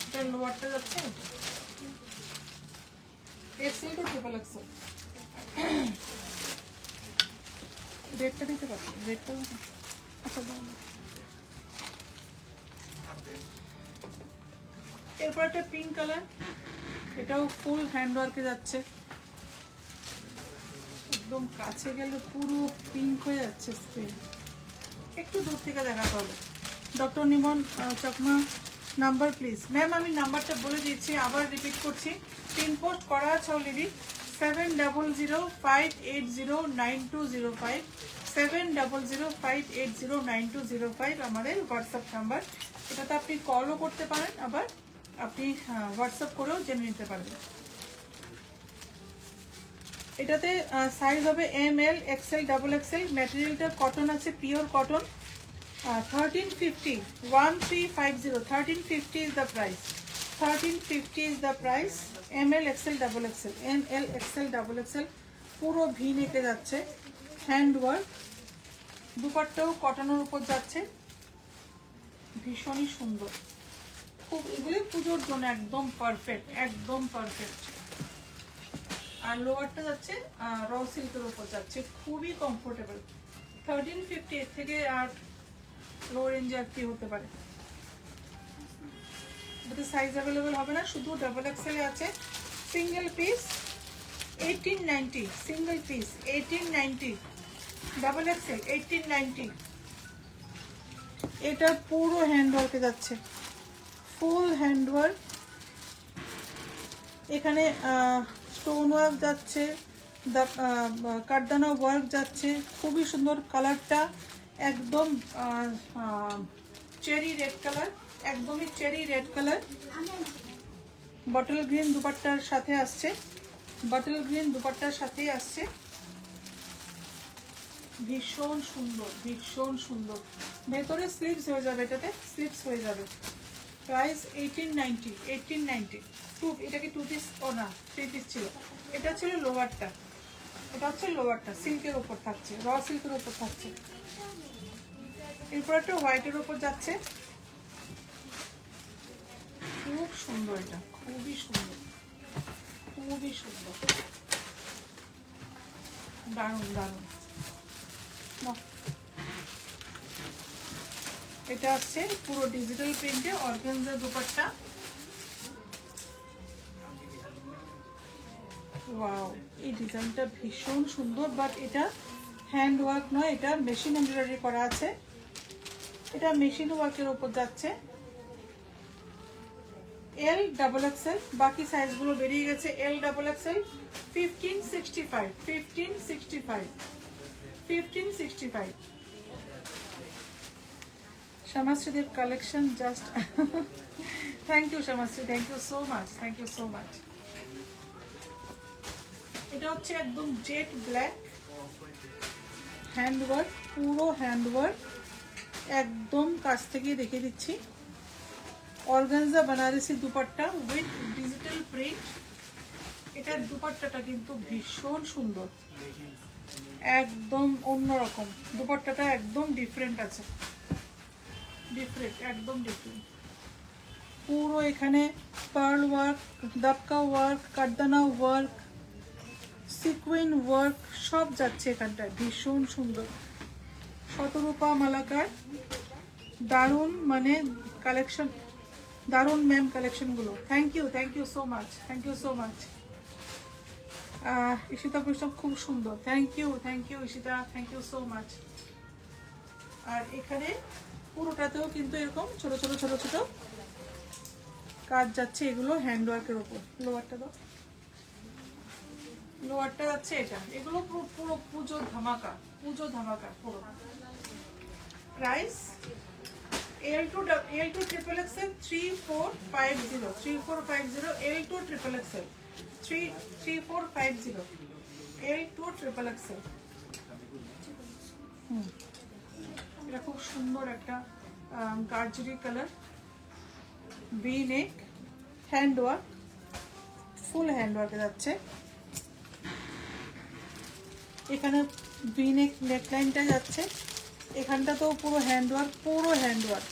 এটার লোয়ারটা যাচ্ছে XL to XXL। রেটটা দিতে পারছি, রেটটা আচ্ছা দাও। এরপর একটা পিঙ্ক কালার, এটাও ফুল হ্যান্ড ওয়ার্কে যাচ্ছে, একদম কাছে গেলে পুরো পিঙ্ক হয়ে যাচ্ছে স্ক্রিন, একটু দূর থেকে দেখাতে হবে। Doctor Niman Chakma, number please. Ma'am আমি নাম্বারটা বলে দিচ্ছি, আবার রিপিট করছি, পিন পোস্ট করা আছে অলরেডি, 7005809205, 7005809205 আমাদের হোয়াটসঅ্যাপ নাম্বার। এটাতে আপনি কলও করতে পারেন, আবার আপনি হোয়াটসঅ্যাপ করেও জেনে নিতে পারবেন। এটাতে সাইজ হবে ML, XL, XXL। ম্যাটেরিয়ালটা কটন আছে, pure cotton. 1350, 1350, 1350 is the price, 1350 is the price। ML, XL, XXL, ML, XL, XXL। পুরো ভি নেকে যাচ্ছে, হ্যান্ড ওয়ার্ক, দুপাট্টাও কটনের উপর যাচ্ছে, ভীষণই সুন্দর, খুব এগুলি পুজোর জন্য একদম পারফেক্ট, একদম পারফেক্ট। আর লোয়ারটা যাচ্ছে র সিল্কের উপর যাচ্ছে, খুবই কমফোর্টেবল। 1350 এর থেকে আর লো রেঞ্জে আর কি হতে পারে। এটাতে সাইজ অ্যাভেলেবল হবে না, শুধু XXL আছে। Single piece 1890, single piece 1890, XXL 1890। এটা পুরো হ্যান্ড ওয়ার্কে যাচ্ছে, ফুল হ্যান্ড ওয়ার্ক। এখানে স্টোন ওয়ার্ক যাচ্ছে, কাঠদানা ওয়ার্ক যাচ্ছে, খুবই সুন্দর। কালারটা একদম চেরি রেড কালার, একদমই cherry red colour. Bottle green দুপাট্টার সাথে আসছে, বটল গ্রিন দুপাট্টার সাথেই আসছে, ভীষণ সুন্দর, ভীষণ সুন্দর। ভেতরে স্লিভস হয়ে যাবে, এটাতে স্লিভস হয়ে যাবে। প্রাইস 1890, 1890। এটা কি 2 পিস? ও না, 3 পিস ছিল। এটা ছিল লোয়ারটা, এটা হচ্ছে লোয়ারটা, সিল্কের উপর থাকছে, র সিল্কের উপর থাকছে। এরপর একটা হোয়াইটের উপর যাচ্ছে, খুব সুন্দর, এটা খুবই সুন্দর, খুবই সুন্দর, দারুণ দারুণ। এটা আসছে পুরো ডিজিটাল প্রিন্টে, অর্গানজা দুপাট্টা। ওয়াও, এই ডিজাইনটা ভীষণ সুন্দর, বাট এটা হ্যান্ড ওয়ার্ক নয়, এটা মেশিন এমব্রয়ডারি করা আছে। এটা মেশিন ওয়ার্কের উপর যাচ্ছে, এল ডাবল এক্সেল, বাকি সাইজগুলো বেরিয়ে গেছে। L double XL 1565, 1565, 1565। শ্যামাশ্রীদের collection just thank you Shyamashree, thank you so much, thank you so much. এটা হচ্ছে একদম জেট ব্ল্যাক হ্যান্ডওয়ার্ক, পুরো হ্যান্ডওয়ার্ক, একদম কাছ থেকে দেখিয়ে দিচ্ছি। Organza Banarasi dupatta with digital print. এটার দুপাট্টাটা কিন্তু ভীষণ সুন্দর, একদম অন্যরকম। দুপাট্টাটা একদম ডিফারেন্ট আছে, ডিফারেন্ট, একদম ডিফারেন্ট। পুরো এখানে পার্ল ওয়ার্ক, দাপকা ওয়ার্ক, কাটদানা ওয়ার্ক, সিকুইন ওয়ার্ক সব যাচ্ছে এখানটায়, ভীষণ সুন্দর। শতরূপা মালাকার, দারুণ মানে কালেকশন, দারুণ ম্যাম কালেকশনগুলো। Thank you so much, thank you so much. Ishita Vaishnav খুব সুন্দর, thank you Ishita, thank you so much. আর এখানে পুরোটাতেও কিন্তু এরকম ছোট ছোট ছোট ছোট কাজ যাচ্ছে, এগুলো হ্যান্ডওয়ার্কের ওপর। লোয়ারটা দাও, লোয়ারটা যাচ্ছে এটা, এগুলো পুরো পুরো পুজো ধামাকা, পুজো ধামাকা পুরো। Price L2 triple XL 3450, 3450, L2 triple XL 3450, L2 triple XL। এটা খুব সুন্দর একটা গাজরি কালার, ভি নেক, হ্যান্ডওয়ার্ক, ফুল হ্যান্ডওয়ার্কে যাচ্ছে। এখানে ভি নেক নেকলাইনটা যাচ্ছে, এখানটা তো পুরো হ্যান্ডওয়ার্ক, পুরো হ্যান্ডওয়ার্ক,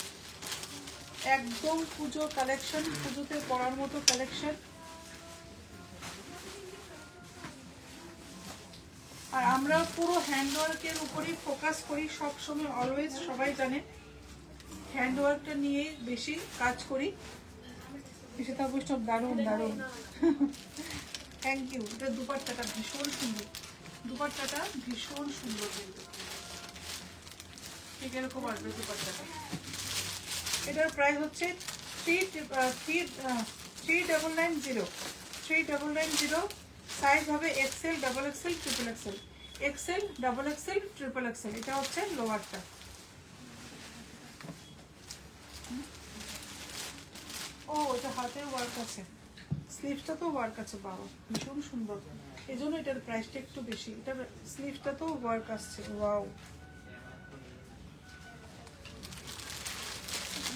একদম পুজো কালেকশন, পুজোতে পরার মতো কালেকশন। আর আমরা পুরো হ্যান্ডওয়ার্কের উপরই ফোকাস করি সবসময়, অলওয়েজ, সবাই জানে হ্যান্ডওয়ার্কটা নিয়ে বেশি কাজ করি। ঈশিতা বৈষ্ণব দারুণ দারুণ, থ্যাংক ইউ। এটা দুপাট্টাটা ভীষণ সুন্দর, দুপাট্টাটা ভীষণ সুন্দর, কিন্তু ঠিক এরকম আসবে দুপাট্টাটা। এটার প্রাইস হচ্ছে 3990, সাইজ হবে XL, double XL, triple XL, XL, double XL, triple XL. এটা হচ্ছে লোয়ারটা। ও এটা হাতে ওয়ার্ক আছে, স্লিভসটা তো ওয়ার্ক আছে, বাবা ভীষণ সুন্দর, এই জন্য এটার প্রাইসটা একটু বেশি। এটার স্লিভসটা তো ওয়ার্ক আসছে, ওয়াও।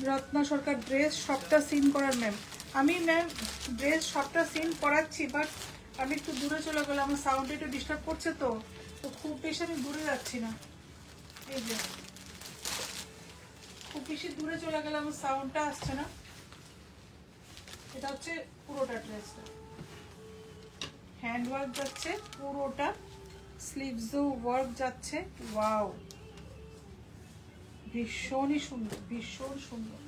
রত্না সরকার ড্রেস সবটা সিন করার ম্যাম, আমি ম্যাম ড্রেস সবটা সিন করাচ্ছি, বাট আমি একটু দূরে চলে গেলাম, আমার সাউন্ড একটু ডিস্টার্ব করছে, তো খুব বেশি আমি দূরে যাচ্ছি না। এই যে খুব বেশি দূরে চলে গেলে আমার সাউন্ডটা আসছে না। এটা হচ্ছে পুরোটা ড্রেসটা, হ্যান্ড ওয়ার্ক যাচ্ছে পুরোটা, স্লিভসও ওয়ার্ক যাচ্ছে, ওয়াও ভীষণই সুন্দর, ভীষণ সুন্দর।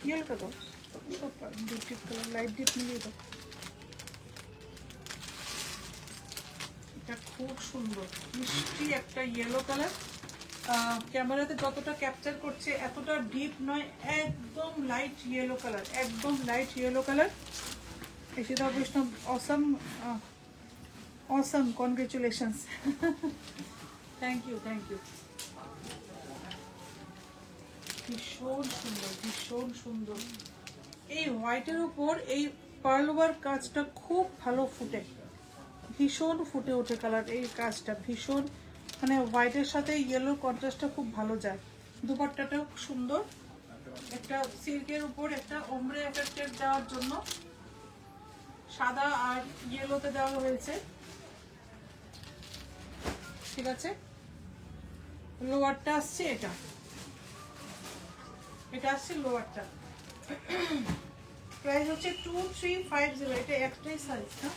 ইয়েলোটা তো ডিপ কালার, লাইট ডিপ মিলিয়ে দাও, এটা খুব সুন্দর মিষ্টি একটা ইয়েলো কালার। ক্যামেরাতে যতটা ক্যাপচার করছে এতটা ডিপ নয়, একদম লাইট ইয়েলো কালার, একদম light yellow colour. Ishita Vaishnav Assam, Assam, congratulations, thank you, thank you. ভীষণ সুন্দর, ভীষণ সুন্দর। এই হোয়াইটের উপর এই পার্ল ওয়ার্ক কাজটা খুব ভালো ফুটে, ভীষণ ফুটে ওঠে কালার, এই কাজটা ভীষণ, মানে হোয়াইটের সাথে ইয়েলোর কন্ট্রাস্টটা খুব ভালো যায়। দুপাট্টাটাও সুন্দর, একটা সিল্কের উপর একটা ওমরে এফেক্টের দেওয়ার জন্য সাদা আর ইয়েলোতে দেওয়া হয়েছে, ঠিক আছে। লোয়ারটা আসছে এটা, এটা আসছে লোয়ারটা। প্রাইস হচ্ছে 2350, এটা একটাই সাইজ না,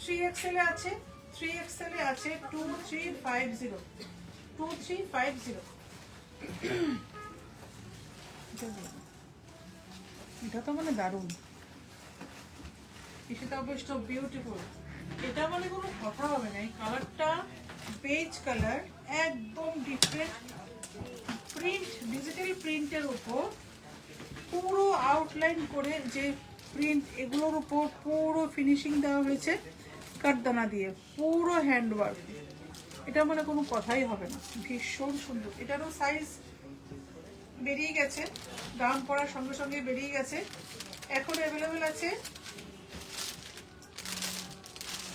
3XL এ আছে, 3XL এ আছে 2350, 2350। এটা তো মানে দারুণ, ঈশিতা বৈষ্ণব বিউটিফুল, এটা মানে কোনো কথা হবে না। এই কালারটা বেজ কালার, একদম ডিফারেন্ট প্রিন্ট, ডিজিটাল প্রিন্টের উপর পুরো আউটলাইন করে যে প্রিন্ট, এগুলোর উপর পুরো ফিনিশিং দেওয়া হয়েছে কাঠদানা দিয়ে, পুরো হ্যান্ডওয়ার্ক। এটা মানে কোনো কথাই হবে না, ভীষণ সুন্দর। এটারও সাইজ বেরিয়ে গেছে, দাম পড়ার সঙ্গে সঙ্গে বেরিয়ে গেছে। এখন অ্যাভেলেবেল আছে,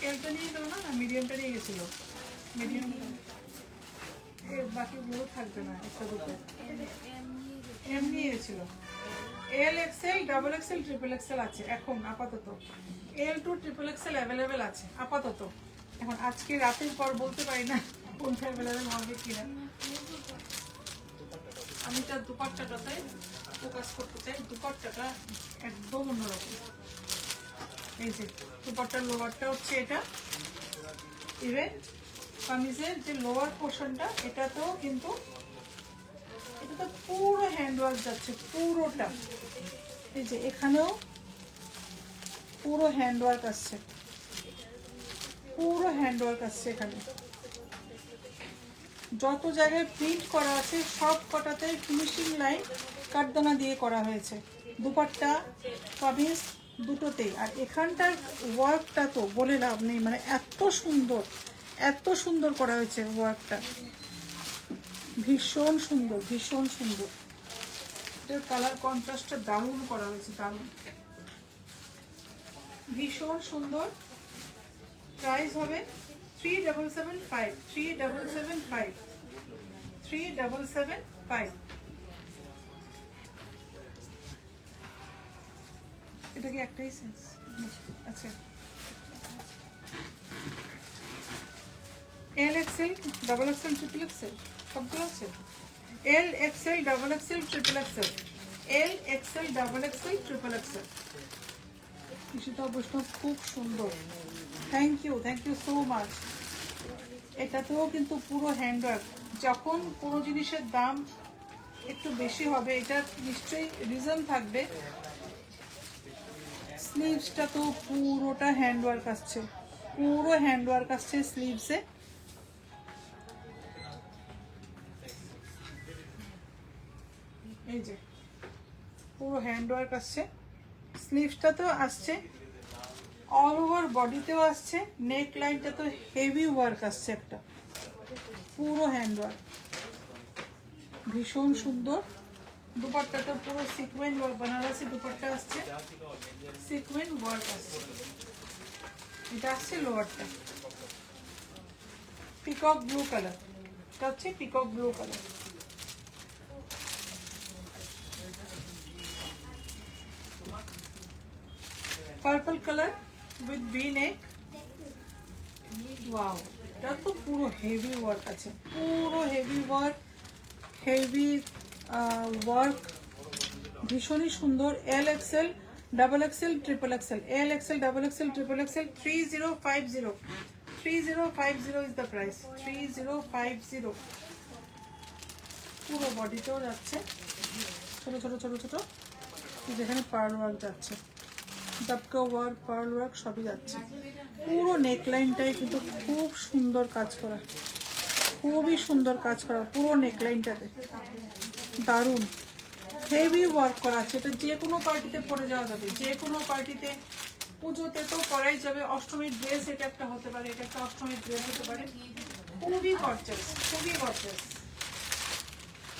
এলটা নিয়ে গেল না, মিডিয়ামটা নিয়ে গেছিল, মিডিয়াম বাকিগুলো থাকবে না, একটা দুটো এম নিয়ে গেছিল। এল XL, double XL, triple Excel আছে এখন আপাতত। L two triple XL available আছে আপাতত। এখন আজকে রাতের পর বলতে পারি না কোনটা অ্যাভেলেবেল হবে কিনা। আমি তার দুপাট্টাটাতে ফোকাস করতে চাই। দুপাট্টাটা একদম অন্যরকম। এই যে দুপাট্টার লোয়ারটা হচ্ছে এটা, ইভেন কামিজের যে লোয়ার পোর্শনটা এটাতেও কিন্তু এটা তো পুরো হ্যান্ডওয়ার্ক যাচ্ছে পুরোটা। এই যে এখানেও পুরো হ্যান্ডওয়ার্ক আসছে, পুরো হ্যান্ডওয়ার্ক আসছে। এখানে যত জায়গায় প্রিন্ট করা আছে সব কটাতে ফিনিশিং লাইন কাঠদানা দিয়ে করা হয়েছে, দুপাট্টা কামিজ দুটোতেই। আর এখানটার ওয়ার্কটা তো বলে লাভ নেই, মানে এত সুন্দর, এত সুন্দর করা হয়েছে ওয়ার্কটা, ভীষণ সুন্দর, ভীষণ সুন্দর। এটার কালার কন্ট্রাস্টটা দারুণ করা হয়েছে, দারুণ, ভীষণ সুন্দর। প্রাইস হবে 3775, 3775, 3775। এটা কি একটাই সাইজ? আচ্ছা, এল XL, double XL, triple Excel সবগুলো আছে। এল XL, double XL, triple Excel, এল XL, double XL, triple Excel. Ishita Vaishnav খুব সুন্দর, থ্যাংক ইউ সো মাচ। এটাতেও কিন্তু পুরো হ্যান্ডওয়ার্ক। যখন কোনো জিনিসের দাম একটু বেশি হবে এটার নিশ্চয়ই রিজন থাকবে। স্লিভসটা তো পুরোটা হ্যান্ডওয়ার্ক আসছে, পুরো হ্যান্ডওয়ার্ক আসছে স্লিভসে। এই যে পুরো হ্যান্ডওয়ার্ক আসছে, স্লিভসটাতেও আসছে, অল ওভার বডিতেও আসছে। নেক লাইনটা তো হেভি ওয়ার্ক আসছে, একটা পুরো হ্যান্ডওয়ার্ক, ভীষণ সুন্দর। দুপাট্টাটা পুরো সিকোয়েন্স ওয়ার্ক, বানারসি দুপাট্টা আসছে, সিকোয়েন্স ওয়ার্ক আসছে। এটা আসছে লোয়ারটা পিকক ব্লু কালার, এটা হচ্ছে peacock blue colour. Purple colour with V neck, wow, এটা তো পুরো হেভি ওয়ার্ক আছে, পুরো হেভি ওয়ার্ক, হেভি ওয়ার্ক, ভীষণই সুন্দর। এল XL, double XL, triple Excel, L XL, double XL, triple Excel, 3050, 3050 is the price, 3050। পুরো বডিতেও যাচ্ছে ছোট ছোট ছোট ছোট, যেখানে পার্ল ওয়ার্ক যাচ্ছে, দাপকা ওয়ার্ক, পার্ল ওয়ার্ক সবই যাচ্ছে। পুরো নেকলাইনটাই কিন্তু খুব সুন্দর কাজ করা, খুবই সুন্দর কাজ করা পুরো নেকলাইনটাতে, দারুণ হেভি ওয়ার্ক করা আছে। এটা যে কোনো পার্টিতে পরে যাওয়া যাবে, যে কোনো পার্টিতে, পুজোতে তো পরাই যাবে। অষ্টমীর ড্রেস এটা একটা হতে পারে, এটা একটা অষ্টমীর ড্রেস হতে পারে। খুবই গর্জাস, খুবই গর্জাস।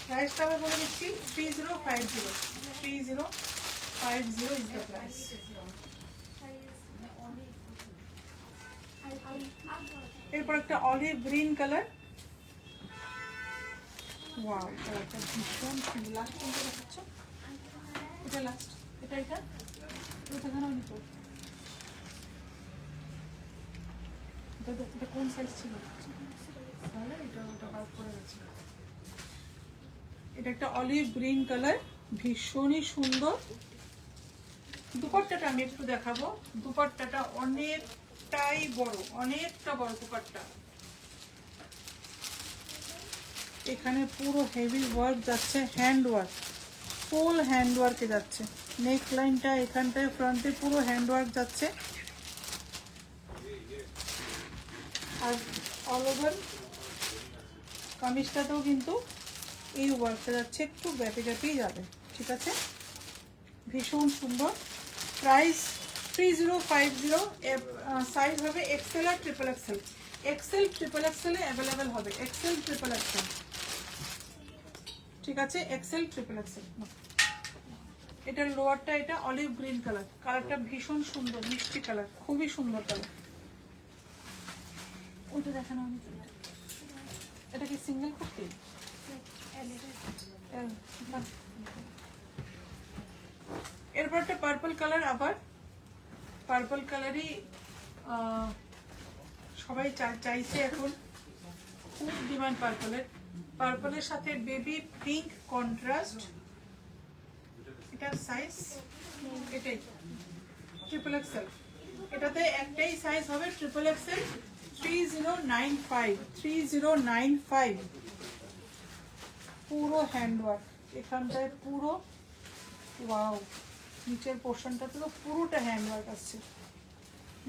প্রাইসটা আমি বলে দিচ্ছি 3050, 3050 ইজ দ্য প্রাইস। এরপর একটা অলিভ গ্রিন কালার, ওয়াও, কালারটা ভীষণ সুন্দর। লাস্ট কোনটা দেখাচ্ছ? এটা লাস্ট, এটা দেখানো নিত। এটা কোন সাইজ ছিল? তাহলে এটা ওটা বাদ করে গেছে। এটা একটা অলিভ গ্রিন কালার, ভীষণই সুন্দর। দুপাট্টাটা আমি একটু দেখাবো। দুপাট্টাটা অনেকটাই বড়, অনেকটা বড় দুপাট্টা। এখানে পুরো হেভি ওয়ার্ক যাচ্ছে, হ্যান্ড ওয়ার্ক, ফুল হ্যান্ড ওয়ার্কে যাচ্ছে। নেক লাইনটা এখানটায় ফ্রন্টে পুরো হ্যান্ড ওয়ার্ক যাচ্ছে, আর অল ওভার কামিজটাতেও কিন্তু এই ওয়ার্কটা যাচ্ছে, একটু গ্যাপে গ্যাপেই যাবে, ঠিক আছে? ভীষণ সুন্দর। প্রাইস 3050, সাইজ হবে এক্সেল আর ট্রিপল এক্সেল। এক্সেল ট্রিপল এক্সেলে অ্যাভেলেবেল হবে, এক্সেল ট্রিপল এক্সেল, ঠিক আছে? XL triple XL. এটার লোয়ারটা এটা অলিভ গ্রিন কালার, কালারটা ভীষণ সুন্দর, মিষ্টি কালার, খুবই সুন্দর কালার। ওইটা দেখানো, এটা কি সিঙ্গেল কুর্তি? এরপর একটা পার্পল কালার, আবার পার্পল কালারই সবাই চাইছে এখন, খুব ডিমান্ড পার্পলের। পার্পলের সাথে বেবি পিঙ্ক কন্ট্রাস্ট। এটার সাইজ এটাই ট্রিপল এক্সেল। এটাতে একটাই সাইজ হবে ট্রিপল এক্সেল, 3095। পুরো হ্যান্ডওয়ার্ক এখানটায়, পুরো ওয়াও। নিচের পোর্শনটাতে তো পুরোটা হ্যান্ডওয়ার্ক আসছে,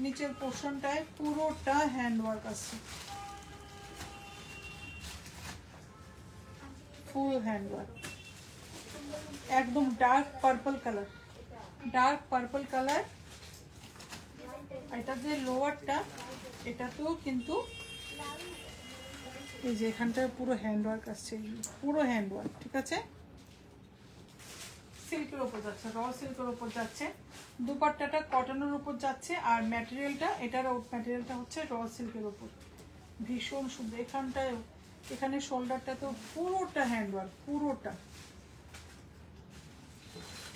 নিচের পোর্শনটায় পুরোটা হ্যান্ডওয়ার্ক আসছে, ফুল হ্যান্ডওয়ার্ক, একদম dark purple colour, dark purple colour. এটা যে লোয়ারটা, এটাতেও কিন্তু এই যে এখানটায় পুরো হ্যান্ডওয়ার্ক আসছে, পুরো হ্যান্ডওয়ার্ক, ঠিক আছে? সিল্কের উপর যাচ্ছে, র সিল্কের উপর যাচ্ছে। দুপাট্টাটা কটনের উপর যাচ্ছে, আর ম্যাটেরিয়ালটা, এটার ম্যাটেরিয়ালটা হচ্ছে র সিল্কের উপর। ভীষণ সুন্দর। এখানটায়, এখানে শোল্ডারটা তো পুরোটা হ্যান্ডওয়ার্ক, পুরোটা।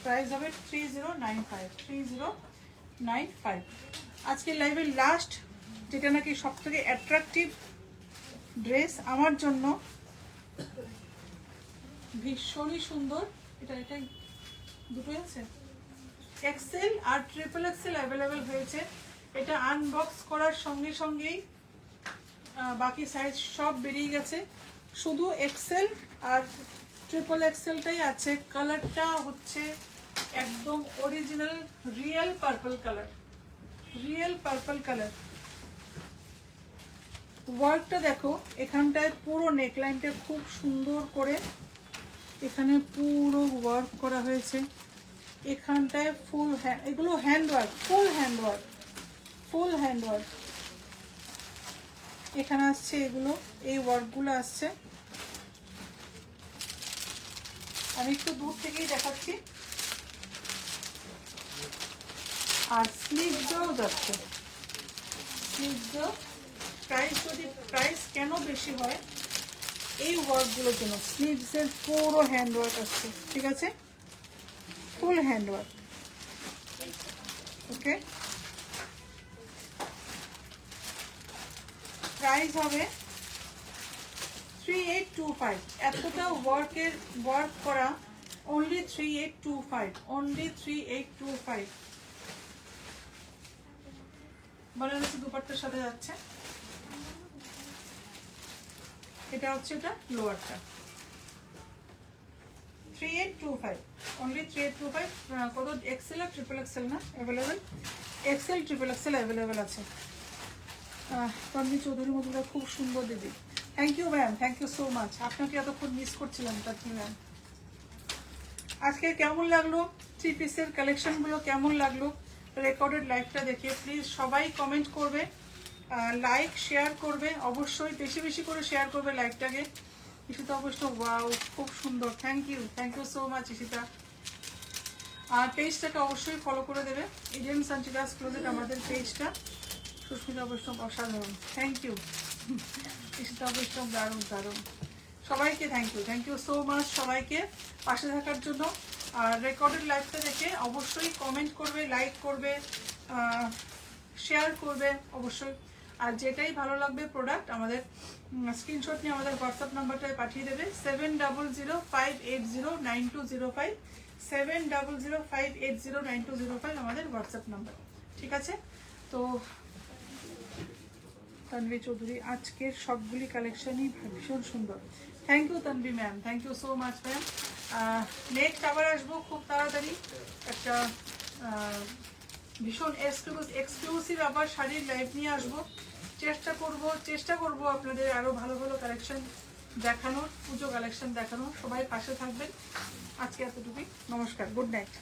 প্রাইস হবে 3095। আজকে লাইভের লাস্ট, যেটা নাকি সব থেকে অ্যাট্রাকটিভ ড্রেস আমার জন্য, ভীষণই সুন্দর। এটাই দুটোই আছে, এক্সেল আর ট্রিপল এক্সেল অ্যাভেলেবেল হয়েছে। এটা আনবক্স করার সঙ্গে সঙ্গেই বাকি সাইজ সব বেরিয়ে গেছে, শুধু এক্সেল আর ট্রিপল এক্সেলটাই আছে। কালারটা হচ্ছে একদম original real purple colour, real purple colour. ওয়ার্কটা দেখো, এখানটায় পুরো নেকলাইনটা খুব সুন্দর করে এখানে পুরো ওয়ার্ক করা হয়েছে। এখানটায় ফুল এগুলো হ্যান্ডওয়ার্ক, ফুল হ্যান্ডওয়ার্ক, ফুল হ্যান্ডওয়ার্ক এখানে আসছে, এগুলো এই ওয়ার্কগুলো আসছে। আমি একটু দূর থেকেই দেখাচ্ছি। আর স্লিভসও যাচ্ছে, স্লিভসও। প্রাইস কেন বেশি হয় এই ওয়ার্কগুলোর জন্য, স্লিভসের পুরো হ্যান্ডওয়ার্ক আসছে, ঠিক আছে? ফুল হ্যান্ডওয়ার্ক, ওকে। প্রাইস হবে 3825। এতটা ওয়ার্ক করা, অনলি 3825, অনলি 3825। বানারসি দুপাট্টার সাথে যাচ্ছে। এটা হচ্ছে এটা লোয়ারটা, 3825, অনলি 3825। কত? এক্সেল আর ট্রিপল এক্সেল না available? XL triple XL available আছে। তন্মী চৌধুরী মধুরা, খুব সুন্দর দিদি, thank you ma'am, thank you so much. আপনাকে এতক্ষণ মিস করছিলাম তন্মী ম্যাম। আজকে কেমন লাগলো থ্রি পিসের কালেকশনগুলো, কেমন লাগলো রেকর্ডেড লাইভটা দেখে? প্লিজ সবাই কমেন্ট করবে, লাইক শেয়ার করবে, অবশ্যই বেশি বেশি করে শেয়ার করবে লাইভটাকে। ইশিতা অবশ্য, ওয়াও খুব সুন্দর, thank you so much Ishita. আর পেজটাকে অবশ্যই ফলো করে দেবে, ইডেন সানচিদাস ক্লোজেট আমাদের পেজটা। সুস্মিতা অবশ্য অসাধারণ, থ্যাংক ইউ। ইশিতা অবশ্য দারুণ দারুণ। সবাইকে থ্যাংক ইউ সো মাচ, সবাইকে পাশে থাকার জন্য। আর রেকর্ডেড লাইভটা দেখে অবশ্যই কমেন্ট করবে, লাইক করবে, শেয়ার করবে অবশ্যই। আর যেটাই ভালো লাগবে প্রোডাক্ট, আমাদের স্ক্রিনশট নিয়ে আমাদের হোয়াটসঅ্যাপ নাম্বারটায় পাঠিয়ে দেবে, 7005809205, 7005809205 আমাদের হোয়াটসঅ্যাপ নাম্বার, ঠিক আছে? তো তানভি চৌধুরী, আজকের সবগুলি কালেকশনই ভীষণ সুন্দর। Thank you Tanvi ma'am, thank you so much ma'am. Next আবার আসবো খুব তাড়াতাড়ি, একটা ভীষণ এক্সক্লুসিভ আবার শাড়ির লাইভ নিয়ে আসবো। চেষ্টা করব আপনাদের আরও ভালো ভালো কালেকশন দেখানোর, পুজো কালেকশন দেখানোর। সবাই পাশে থাকবেন। আজকে এতটুকুই, নমস্কার, গুড নাইট।